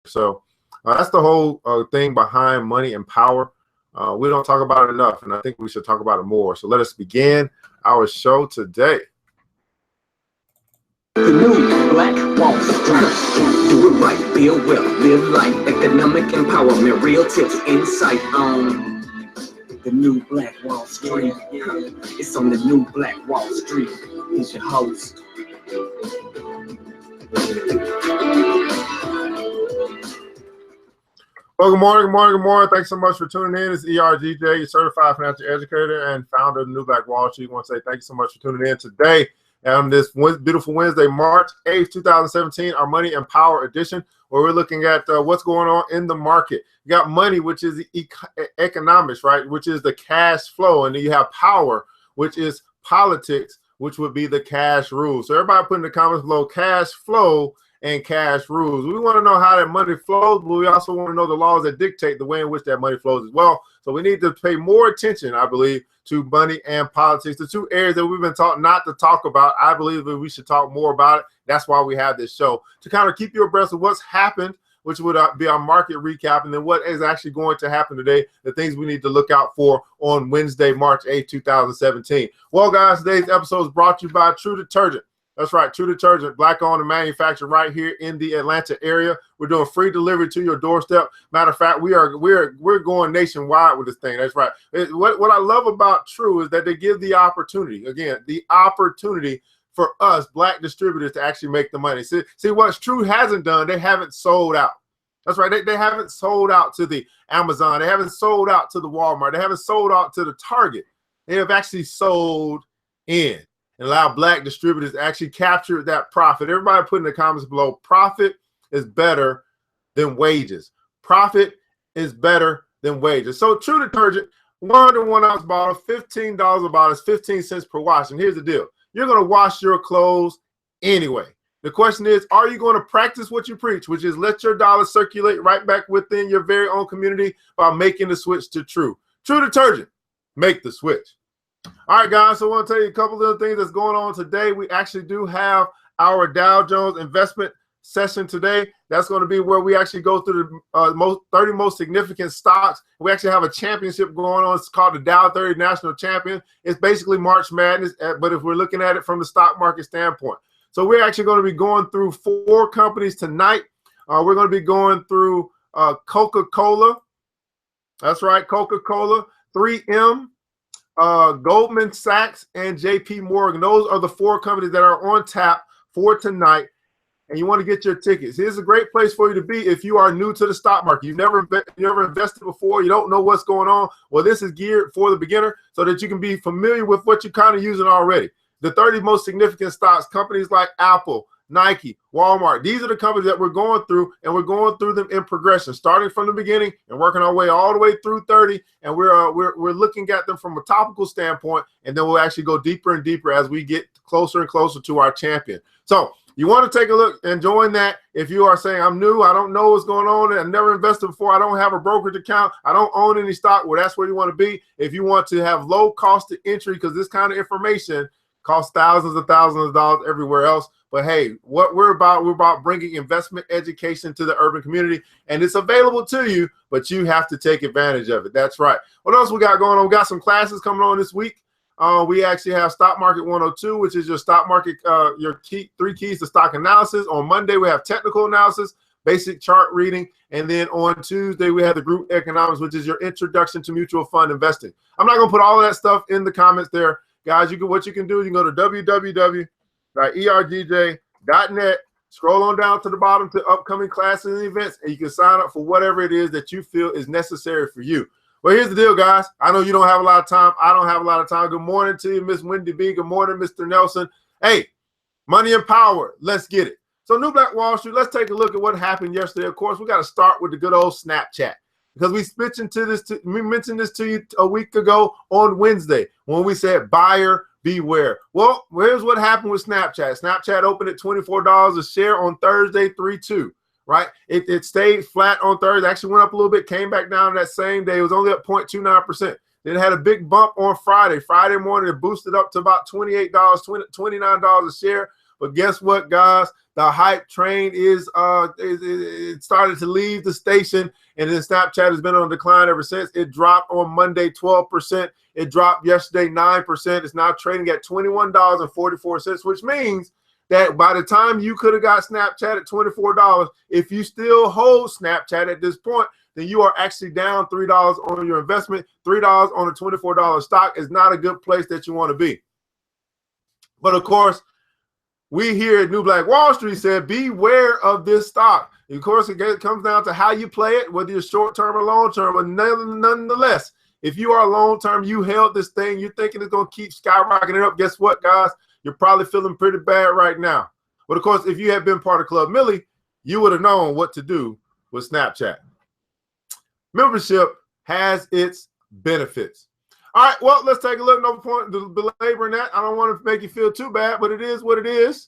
So that's the whole thing behind money and power. We don't talk about it enough, and I think we should talk about it more. So let us begin our show today. The new Black Wall Street. Do it right, build wealth, live life, economic empowerment, real tips, insight on the new Black Wall Street. It's on the new Black Wall Street. Here's your host. Well, good morning, good morning, good morning. Thanks so much for tuning in. It's ERGJ, your certified financial educator and founder of the new Black Wall Street. I want to say thank you so much for tuning in today on this beautiful Wednesday, March 8th, 2017, our Money and Power edition, where we're looking at what's going on in the market. You got money, which is the economics, right, which is the cash flow, and then you have power, which is politics, which would be the cash rules. So everybody put in the comments below cash flow and cash rules. We want to know how that money flows, but we also want to know the laws that dictate the way in which that money flows as well. So we need to pay more attention, I believe, to money and politics, the two areas that we've been taught not to talk about. I believe that we should talk more about it. That's why we have this show, to kind of keep you abreast of what's happened, which would be our market recap, and then what is actually going to happen today, the things we need to look out for on Wednesday, March 8th, 2017. Well, guys, today's episode is brought to you by True Detergent. That's right, True Detergent, black-owned and manufactured right here in the Atlanta area. We're doing free delivery to your doorstep. Matter of fact, we're going nationwide with this thing. That's right. What I love about True is that they give the opportunity, again, the opportunity for us black distributors to actually make the money. See what True hasn't done, they haven't sold out. That's right, they haven't sold out to the Amazon. They haven't sold out to the Walmart. They haven't sold out to the Target. They have actually sold in and allow black distributors to actually capture that profit. Everybody put in the comments below, profit is better than wages. Profit is better than wages. So True Detergent, 1 ounce bottle, $15 a bottle, is 15 cents per wash. And here's the deal. You're going to wash your clothes anyway. The question is, are you going to practice what you preach, which is let your dollar circulate right back within your very own community by making the switch to True. True Detergent, make the switch. All right, guys, so I want to tell you a couple of the things that's going on today. We actually do have our Dow Jones investment session today. That's going to be where we actually go through the 30 most significant stocks. We actually have a championship going on. It's called the Dow 30 National Champion. It's basically March Madness, but if we're looking at it from the stock market standpoint. So we're actually going to be going through 4 companies tonight. We're going to be going through Coca-Cola. That's right, Coca-Cola, 3M, Goldman Sachs, and JP Morgan. Those are the 4 companies that are on tap for tonight, and you want to get your tickets. Here's a great place for you to be if you are new to the stock market. You've never invested before. You don't know what's going on. Well, this is geared for the beginner so that you can be familiar with what you're kind of using already. The 30 most significant stocks, companies like Apple, Nike, Walmart. These are the companies that we're going through, and we're going through them in progression, starting from the beginning and working our way all the way through 30. And we're looking at them from a topical standpoint, and then we'll actually go deeper and deeper as we get closer and closer to our champion. So you want to take a look and join that. If you are saying, I'm new, I don't know what's going on, and I've never invested before, I don't have a brokerage account, I don't own any stock, well, that's where you want to be. If you want to have low cost of entry, because this kind of information costs thousands of dollars everywhere else. But hey, what we're about bringing investment education to the urban community, and it's available to you, but you have to take advantage of it. That's right. What else we got going on? We got some classes coming on this week. We actually have Stock Market 102, which is your stock market, your 3 keys to stock analysis. On Monday, we have technical analysis, basic chart reading, and then on Tuesday, we have the group economics, which is your introduction to mutual fund investing. I'm not going to put all of that stuff in the comments there. Guys, what you can do, you can go to www.ergj.net, scroll on down to the bottom to upcoming classes and events, and you can sign up for whatever it is that you feel is necessary for you. Well, here's the deal, guys. I know you don't have a lot of time. I don't have a lot of time. Good morning to you, Miss Wendy B. Good morning, Mr. Nelson. Hey, money and power. Let's get it. So New Black Wall Street, let's take a look at what happened yesterday. Of course, we got to start with the good old Snapchat, because we mentioned this to you a week ago on Wednesday when we said buyer beware. Well, here's what happened with Snapchat. Snapchat opened at $24 a share on Thursday, 3-2, right? It stayed flat on Thursday, actually went up a little bit, came back down that same day. It was only up 0.29%. Then it had a big bump on Friday. Friday morning, it boosted up to about $28, $29 a share. But guess what, guys? The hype train is it started to leave the station, and then Snapchat has been on decline ever since. It dropped on Monday 12%. It dropped yesterday 9%. It's now trading at $21.44, which means that by the time you could have got Snapchat at $24, if you still hold Snapchat at this point, then you are actually down $3 on your investment. $3 on a $24 stock is not a good place that you want to be. But of course, we here at New Black Wall Street said, beware of this stock. And of course, it comes down to how you play it, whether you're short-term or long-term. But nonetheless, if you are long-term, you held this thing, you're thinking it's going to keep skyrocketing up. Guess what, guys? You're probably feeling pretty bad right now. But of course, if you had been part of Club Millie, you would have known what to do with Snapchat. Membership has its benefits. All right, well, let's take a look. No point belaboring that. I don't want to make you feel too bad, but it is what it is.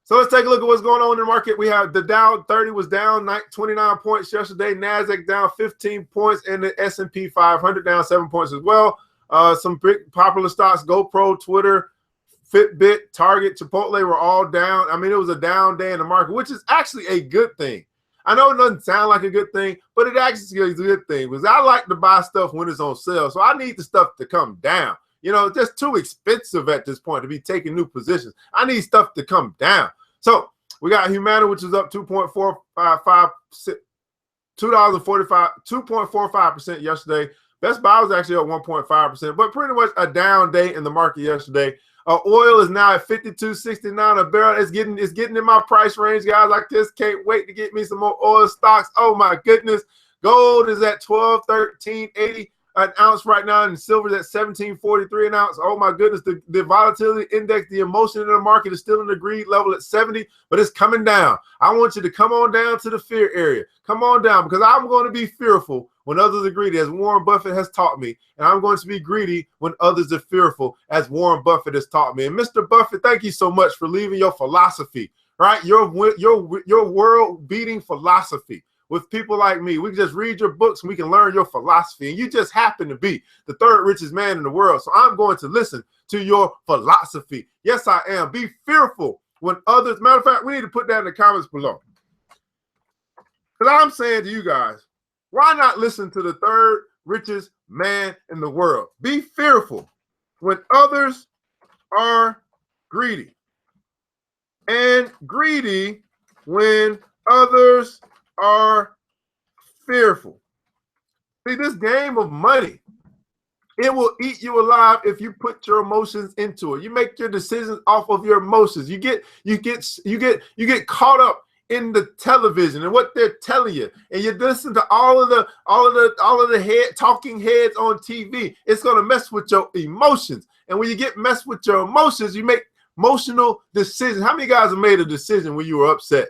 So let's take a look at what's going on in the market. We have the Dow 30 was down 29 points yesterday. NASDAQ down 15 points, and the S&P 500 down 7 points as well. Some big popular stocks, GoPro, Twitter, Fitbit, Target, Chipotle were all down. I mean, it was a down day in the market, which is actually a good thing. I know it doesn't sound like a good thing, but it actually is a good thing because I like to buy stuff when it's on sale. So I need the stuff to come down. You know, it's just too expensive at this point to be taking new positions. I need stuff to come down. So we got Humana, which is up 2.45% yesterday. Best Buy was actually up 1.5%, but pretty much a down day in the market yesterday. Oil is now at $52.69 a barrel. It's getting in my price range, guys. I just can't wait to get me some more oil stocks. Oh my goodness. Gold is at $12.13.80 an ounce right now, and silver is at $17.43 an ounce. Oh my goodness. The volatility index, the emotion in the market is still in the greed level at 70, but it's coming down. I want you to come on down to the fear area. Come on down, because I'm going to be fearful when others are greedy, as Warren Buffett has taught me. And I'm going to be greedy when others are fearful, as Warren Buffett has taught me. And Mr. Buffett, thank you so much for leaving your philosophy, right? Your world-beating philosophy with people like me. We can just read your books and we can learn your philosophy. And you just happen to be the third richest man in the world. So I'm going to listen to your philosophy. Yes, I am. Be fearful when others, matter of fact, we need to put that in the comments below. Because I'm saying to you guys, why not listen to the third richest man in the world? Be fearful when others are greedy, and greedy when others are fearful. See, this game of money, it will eat you alive if you put your emotions into it. You make your decisions off of your emotions. You get caught up in the television and what they're telling you, and you listen to all of the talking heads on TV. It's going to mess with your emotions, and when you get messed with your emotions, you make emotional decisions. How many guys have made a decision when you were upset,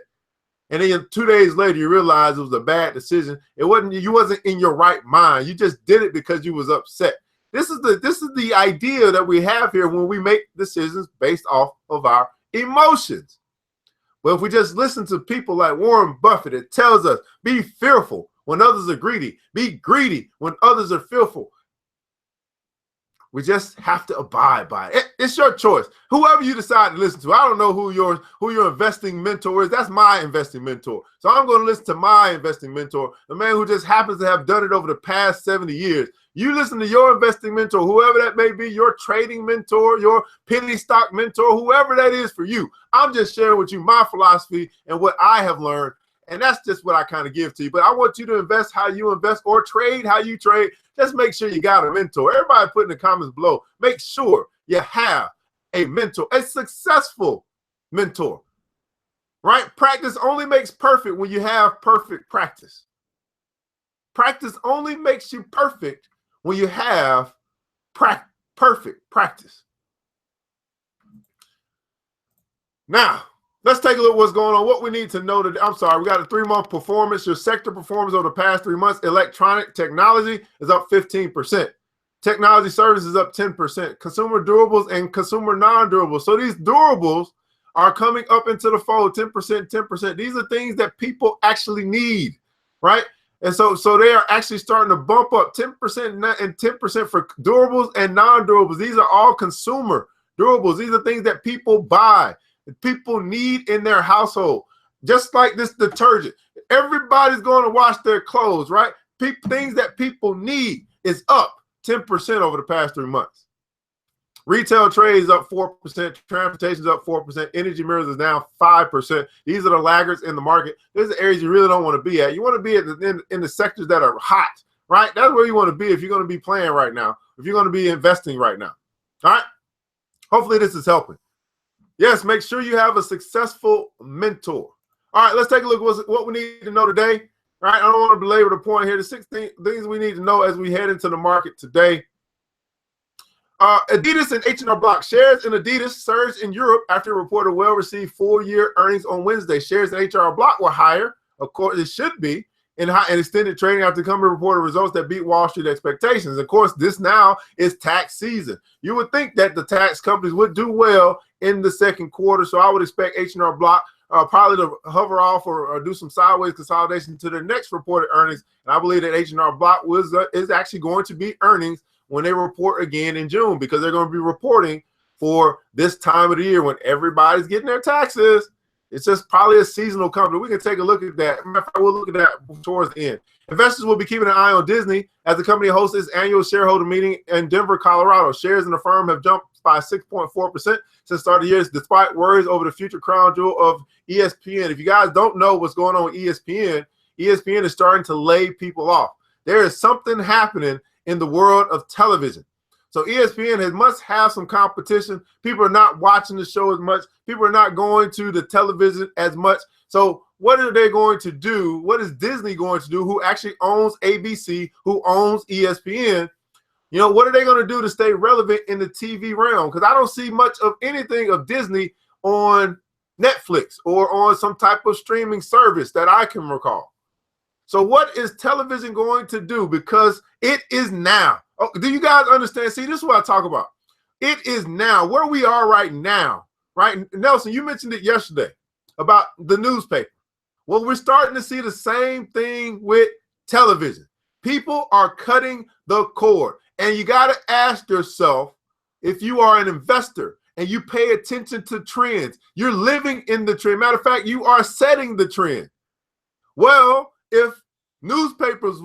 and then 2 days later you realize it was a bad decision? You wasn't in your right mind. You just did it because you was upset. This is the idea that we have here when we make decisions based off of our emotions. Well, if we just listen to people like Warren Buffett, it tells us, be fearful when others are greedy. Be greedy when others are fearful. We just have to abide by it. It's your choice. Whoever you decide to listen to. I don't know who your investing mentor is. That's my investing mentor. So I'm going to listen to my investing mentor, the man who just happens to have done it over the past 70 years. You listen to your investing mentor, whoever that may be, your trading mentor, your penny stock mentor, whoever that is for you. I'm just sharing with you my philosophy and what I have learned. And that's just what I kind of give to you. But I want you to invest how you invest, or trade how you trade. Just make sure you got a mentor. Everybody put in the comments below, make sure you have a mentor, a successful mentor, right? Practice only makes perfect when you have perfect practice. Practice only makes you perfect when you have perfect practice. Now, let's take a look at what's going on. What we need to know today. I'm sorry, we got a 3-month performance. Your sector performance over the past 3 months. Electronic technology is up 15%. Technology services is up 10%. Consumer durables and consumer non-durables. So these durables are coming up into the fold, 10%, 10%. These are things that people actually need, right? And so they are actually starting to bump up 10% and 10% for durables and non-durables. These are all consumer durables. These are things that people buy. that people need in their household. Just like this detergent. Everybody's going to wash their clothes, right? Things that people need is up 10% over the past 3 months. Retail trade is up 4%. Transportation is up 4%. Energy mirrors is down 5%. These are the laggards in the market. These are areas you really don't want to be at. You want to be in the sectors that are hot, right? That's where you want to be if you're going to be playing right now, if you're going to be investing right now. All right? Hopefully this is helping. Yes, make sure you have a successful mentor. All right, let's take a look at what we need to know today. All right, I don't want to belabor the point here. The 6 things we need to know as we head into the market today. Adidas and H&R Block. Shares in Adidas surged in Europe after it reported well-received full-year earnings on Wednesday. Shares in H&R Block were higher, of course it should be, in extended trading after the company reported results that beat Wall Street expectations. Of course, this now is tax season. You would think that the tax companies would do well in the second quarter, so I would expect H&R Block probably to hover off or do some sideways consolidation to their next reported earnings. And I believe that H&R Block is actually going to be earnings when they report again in June, because they're going to be reporting for this time of the year when everybody's getting their taxes. It's just probably a seasonal company. We can take a look at that. We'll look at that towards the end. Investors will be keeping an eye on Disney as the company hosts its annual shareholder meeting in Denver, Colorado. Shares in the firm have jumped by 6.4% since the start of the year, despite worries over the future crown jewel of ESPN. If you guys don't know what's going on with ESPN, ESPN is starting to lay people off. There is something happening in the world of television. So ESPN must have some competition. People are not watching the show as much. People are not going to the television as much. So what are they going to do? What is Disney going to do, who actually owns ABC, who owns ESPN? You know, what are they going to do to stay relevant in the TV realm? Because I don't see much of anything of Disney on Netflix or on some type of streaming service that I can recall. So what is television going to do? Because it is now. Oh, do you guys understand? See, this is what I talk about. It is now, where we are right now, right? Nelson, you mentioned it yesterday about the newspaper. Well, we're starting to see the same thing with television. People are cutting the cord. And you got to ask yourself, if you are an investor and you pay attention to trends, you're living in the trend. Matter of fact, you are setting the trend. Well, if newspapers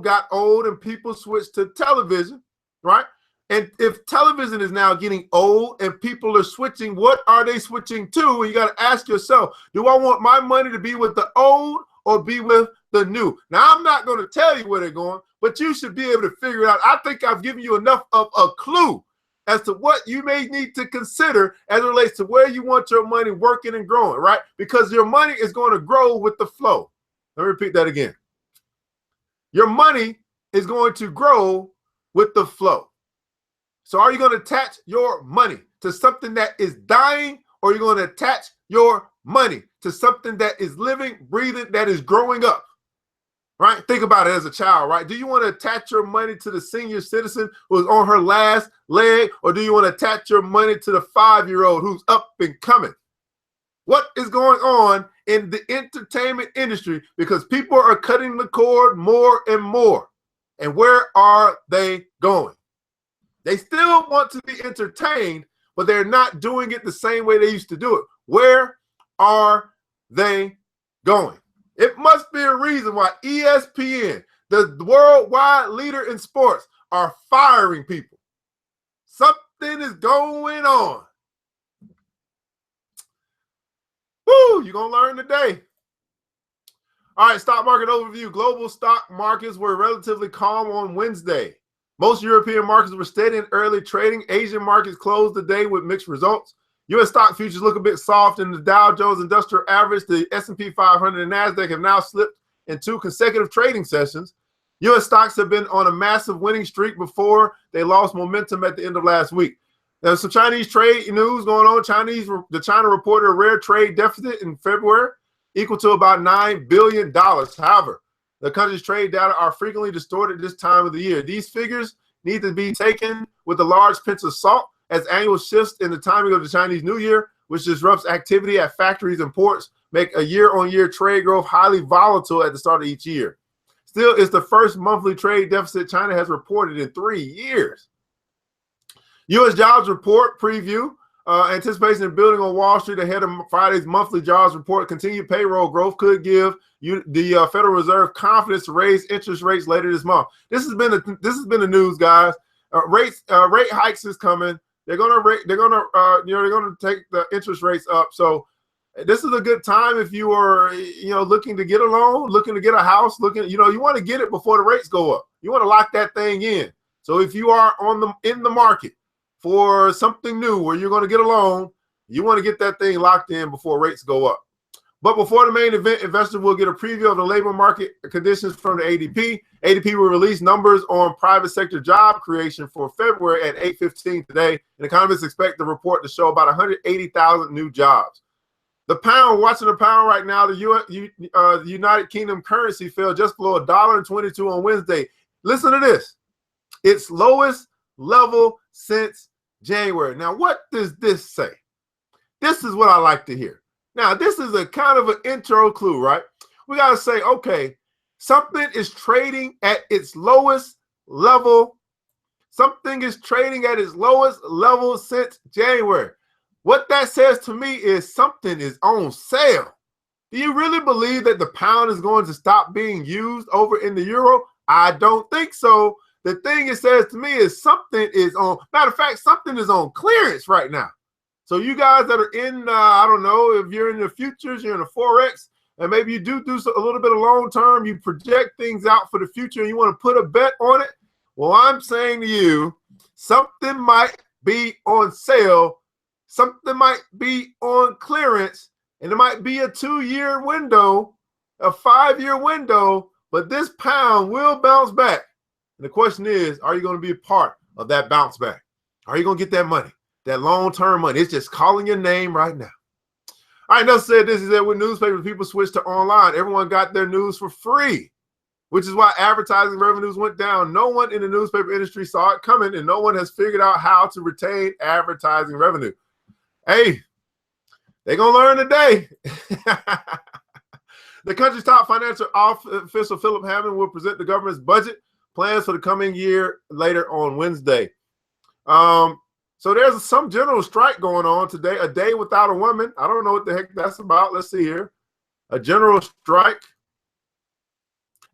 got old and people switched to television, right? And if television is now getting old and people are switching, what are they switching to? And you got to ask yourself, do I want my money to be with the old or be with the new? Now, I'm not going to tell you where they're going, but you should be able to figure it out. I think I've given you enough of a clue as to what you may need to consider as it relates to where you want your money working and growing, right? Because your money is going to grow with the flow. Let me repeat that again. Your money is going to grow with the flow. So are you going to attach your money to something that is dying, or are you going to attach your money to something that is living, breathing, that is growing up? Right? Think about it as a child, right? Do you want to attach your money to the senior citizen who's on her last leg, or do you want to attach your money to the 5-year-old who's up and coming? What is going on in the entertainment industry? Because people are cutting the cord more and more. And where are they going? They still want to be entertained, but they're not doing it the same way they used to do it. Where are they going? It must be a reason why ESPN, the worldwide leader in sports, are firing people. Something is going on. Woo, you're going to learn today. All right, stock market overview. Global stock markets were relatively calm on Wednesday. Most European markets were steady in early trading. Asian markets closed the day with mixed results. U.S. stock futures look a bit soft in the Dow Jones Industrial Average. The S&P 500 and NASDAQ have now slipped in 2 consecutive trading sessions. U.S. stocks have been on a massive winning streak before they lost momentum at the end of last week. There's some Chinese trade news going on. China reported a rare trade deficit in February equal to about $9 billion. However, the country's trade data are frequently distorted this time of the year. These figures need to be taken with a large pinch of salt, as annual shifts in the timing of the Chinese New Year, which disrupts activity at factories and ports, make a year-on-year trade growth highly volatile at the start of each year. Still, it's the first monthly trade deficit China has reported in 3 years. U.S. jobs report preview Anticipation of building on Wall Street ahead of Friday's monthly jobs report. Continued payroll growth could give the Federal Reserve confidence to raise interest rates later this month. This has been the news, guys. Rate hikes is coming. They're gonna take the interest rates up. So this is a good time if you are looking to get a loan, looking to get a house, you want to get it before the rates go up. You want to lock that thing in. So if you are in the market for something new where you're going to get a loan, you want to get that thing locked in before rates go up. But before the main event, investors will get a preview of the labor market conditions from the ADP. ADP will release numbers on private sector job creation for February at 8:15 today, and economists expect the report to show about 180,000 new jobs. The pound, watching the pound right now, the United Kingdom currency fell just below $1.22 on Wednesday. Listen to this. Its lowest level since January. Now, what does this say? This is what I like to hear. Now, this is a kind of an intro clue, right? We got to say, okay, something is trading at its lowest level. Something is trading at its lowest level since January. What that says to me is something is on sale. Do you really believe that the pound is going to stop being used over in the euro? I don't think so. The thing it says to me is something is on, matter of fact, something is on clearance right now. So you guys that are in, I don't know, if you're in the futures, you're in the Forex, and maybe you do a little bit of long term, you project things out for the future and you want to put a bet on it. Well, I'm saying to you, something might be on sale, something might be on clearance, and it might be a 2-year window, a 5-year window, but this pound will bounce back. And the question is, are you going to be a part of that bounce back? Are you going to get that money, that long-term money? It's just calling your name right now. All right, enough said. This is that with newspapers, people switched to online. Everyone got their news for free, which is why advertising revenues went down. No one in the newspaper industry saw it coming, and no one has figured out how to retain advertising revenue. Hey, they're going to learn today. The country's top financial official, Philip Hammond, will present the government's budget plans for the coming year later on Wednesday. So there's some general strike going on today, a day without a woman. I don't know what the heck that's about. Let's see here. A general strike.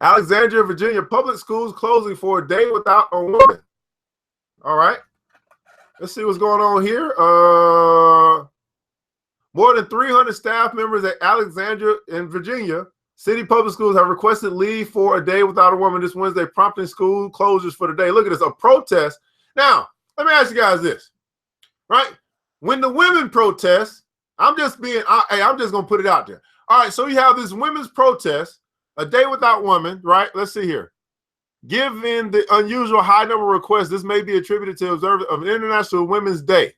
Alexandria, Virginia, public schools closing for a day without a woman. All right. Let's see what's going on here. More than 300 staff members at Alexandria in Virginia City Public Schools have requested leave for a day without a woman this Wednesday, prompting school closures for the day. Look at this, a protest. Now, let me ask you guys this, right? When the women protest, I'm just going to put it out there. All right, so you have this women's protest, a day without women, right? Let's see here. Given the unusual high number of requests, this may be attributed to observance of International Women's Day.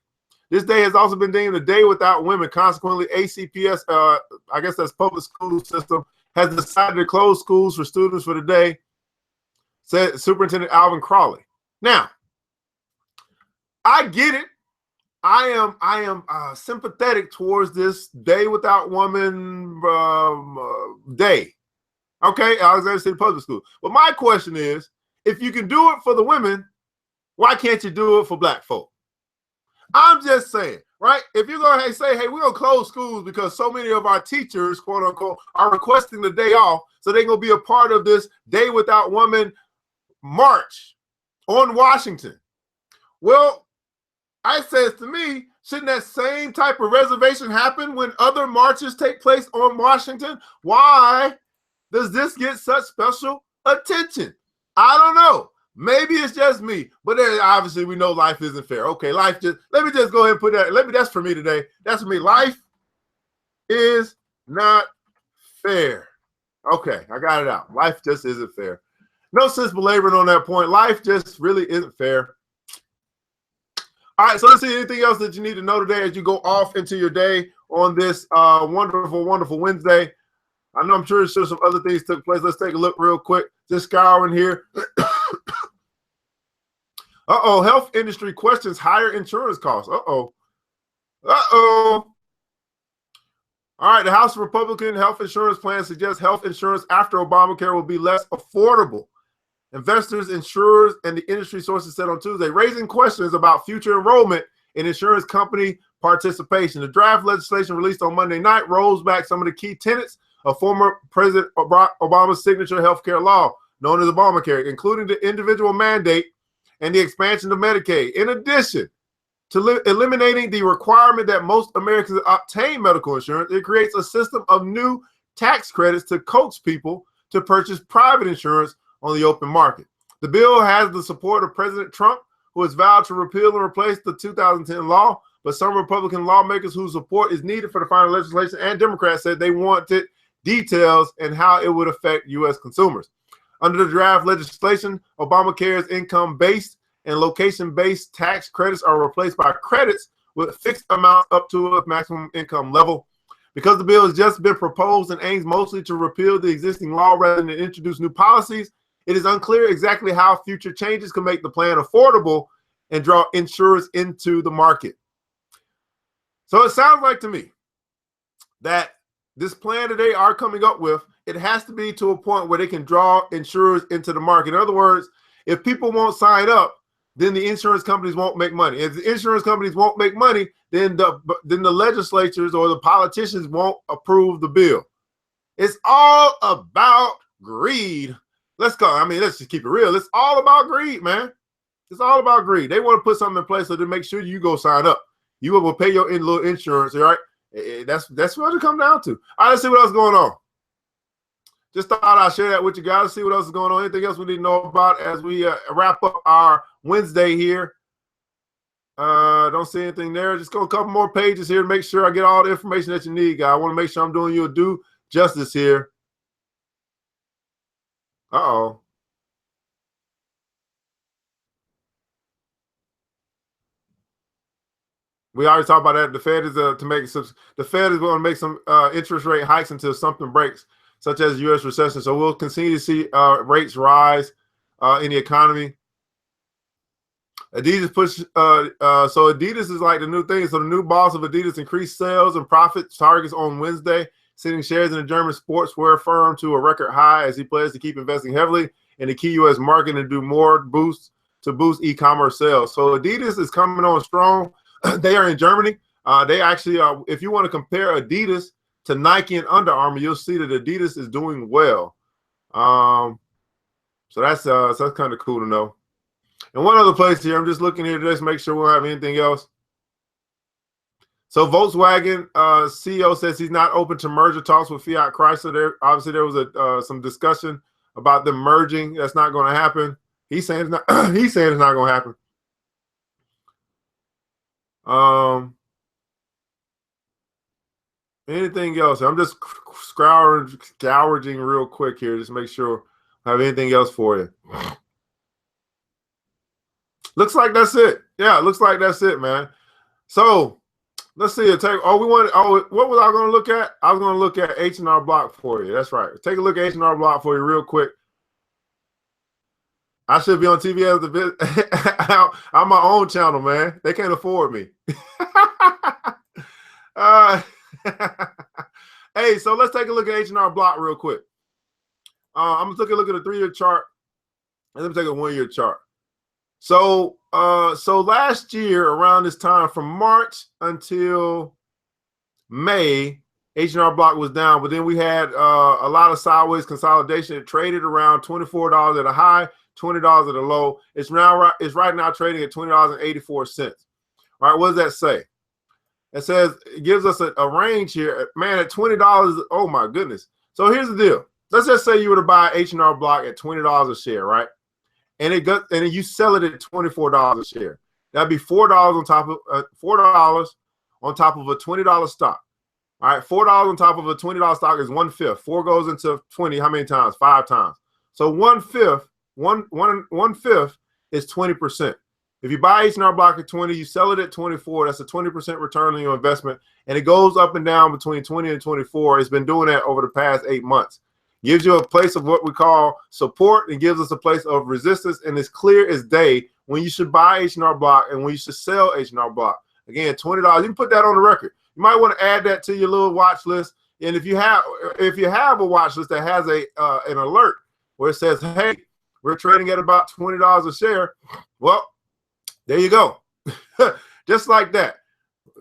This day has also been deemed a day without women. Consequently, ACPS, I guess that's public school system, has decided to close schools for students for the day, said Superintendent Alvin Crawley. Now, I get it. I am sympathetic towards this day without woman day. Okay, Alexander City Public School. But my question is, if you can do it for the women, why can't you do it for black folk? I'm just saying, right? If you're going to say, hey, we're going to close schools because so many of our teachers, quote unquote, are requesting the day off, so they're going to be a part of this Day Without Women march on Washington. Well, I says to me, shouldn't that same type of reservation happen when other marches take place on Washington? Why does this get such special attention? I don't know. Maybe it's just me, but obviously we know life isn't fair. Okay, let me just go ahead and put that. That's for me today. That's for me. Life is not fair. Okay, I got it out. Life just isn't fair. No sense belaboring on that point. Life just really isn't fair. All right, so let's see anything else that you need to know today as you go off into your day on this wonderful, wonderful Wednesday. I know I'm sure some other things took place. Let's take a look real quick. Just scouring here. Uh-oh, health industry questions higher insurance costs. Uh-oh. Uh-oh. All right, the House Republican health insurance plan suggests health insurance after Obamacare will be less affordable. Investors, insurers, and the industry sources said on Tuesday, raising questions about future enrollment in insurance company participation. The draft legislation released on Monday night rolls back some of the key tenets of former President Obama's signature healthcare law, known as Obamacare, including the individual mandate and the expansion of Medicaid. In addition to eliminating the requirement that most Americans obtain medical insurance, it creates a system of new tax credits to coax people to purchase private insurance on the open market. The bill has the support of President Trump, who has vowed to repeal and replace the 2010 law, but some Republican lawmakers whose support is needed for the final legislation and Democrats said they wanted details and how it would affect U.S. consumers. Under the draft legislation, Obamacare's income-based and location-based tax credits are replaced by credits with fixed amounts up to a maximum income level. Because the bill has just been proposed and aims mostly to repeal the existing law rather than introduce new policies, it is unclear exactly how future changes can make the plan affordable and draw insurers into the market. So it sounds like to me that this plan that they are coming up with, it has to be to a point where they can draw insurers into the market. In other words, if people won't sign up, then the insurance companies won't make money. If the insurance companies won't make money, then the legislatures or the politicians won't approve the bill. It's all about greed. Let's go. I mean, let's just keep it real. It's all about greed, man. It's all about greed. They want to put something in place so to make sure you go sign up. You will pay your little insurance, all right? That's what it comes down to. All right, let's see what else is going on. Just thought I'd share that with you guys. See what else is going on. Anything else we need to know about as we wrap up our Wednesday here? Don't see anything there. Just go a couple more pages here to make sure I get all the information that you need, guys. I want to make sure I'm doing you a due justice here. Uh-oh. We already talked about that. The Fed is the Fed is going to make some interest rate hikes until something breaks, such as U.S. recession. So we'll continue to see rates rise in the economy. Adidas push. So Adidas is like the new thing. So the new boss of Adidas increased sales and profit targets on Wednesday, sending shares in the German sportswear firm to a record high as he plans to keep investing heavily in the key U.S. market and do more boost e-commerce sales. So Adidas is coming on strong. They are in Germany. They actually, if you want to compare Adidas to Nike and Under Armour, you'll see that Adidas is doing well. So that's kind of cool to know. And one other place here, I'm just looking here to just make sure we don't have anything else. So Volkswagen CEO says he's not open to merger talks with Fiat Chrysler. Obviously, there was some discussion about them merging. That's not going to happen. He's saying it's not. He's saying it's not going to happen. Anything else? I'm just gouging real quick here, just make sure I have anything else for you. Looks like that's it. Yeah, it looks like that's it, man. So let's see. What was I going to look at? I was going to look at H&R Block for you. That's right. Take a look at H&R Block for you real quick. I should be on TV as the bit. I'm my own channel, man. They can't afford me. Hey, so let's take a look at H&R Block real quick. I'm gonna take a look at a 3-year chart, and let me take a 1-year chart. So last year around this time, from March until May, H&R Block was down, but then we had a lot of sideways consolidation. It traded around $24 at a high, $20 at a low. It's right now trading at $20.84. All right, what does that say? It says it gives us a range here, man. At $20, oh my goodness. So here's the deal. Let's just say you were to buy H&R Block at $20 a share, right? And you sell it at $24 a share. That'd be $4 on top of $4 on top of a $20 stock. All right, $4 on top of a $20 stock is 1/5. 4 goes into 20. How many times? 5 times. So 1/5 is 20%. If you buy H&R Block at 20, you sell it at 24. That's a 20% return on your investment, and it goes up and down between 20 and 24. It's been doing that over the past 8 months. Gives you a place of what we call support and gives us a place of resistance, and it's clear as day when you should buy H&R Block and when you should sell H&R Block. Again, $20. You can put that on the record. You might want to add that to your little watch list. And if you have a watch list that has an alert where it says, "Hey, we're trading at about $20 a share," well, there you go. Just like that.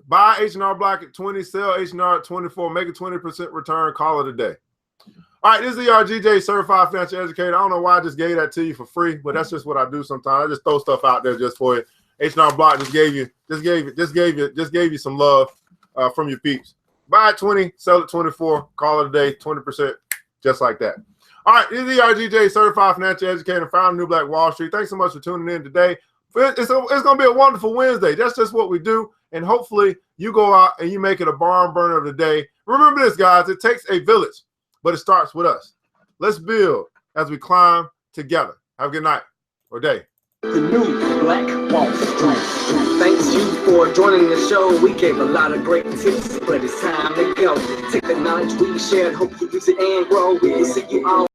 Buy H&R Block at 20, sell H&R at 24, make a 20% return, call it a day. All right, this is ERGJ, Certified Financial Educator. I don't know why I just gave that to you for free, but that's just what I do sometimes. I just throw stuff out there just for you. H&R Block just gave you some love from your peeps. Buy at 20, sell at 24, call it a day, 20%, just like that. All right, this is ERGJ, Certified Financial Educator, founder of New Black Wall Street. Thanks so much for tuning in today. It's going to be a wonderful Wednesday. That's just what we do. And hopefully you go out and you make it a barn burner of the day. Remember this, guys. It takes a village, but it starts with us. Let's build as we climb together. Have a good night or day. The New Black Wall Street. Thanks you for joining the show. We gave a lot of great tips, but it's time to go. Take the knowledge we shared, hope you use it and grow. We'll see you all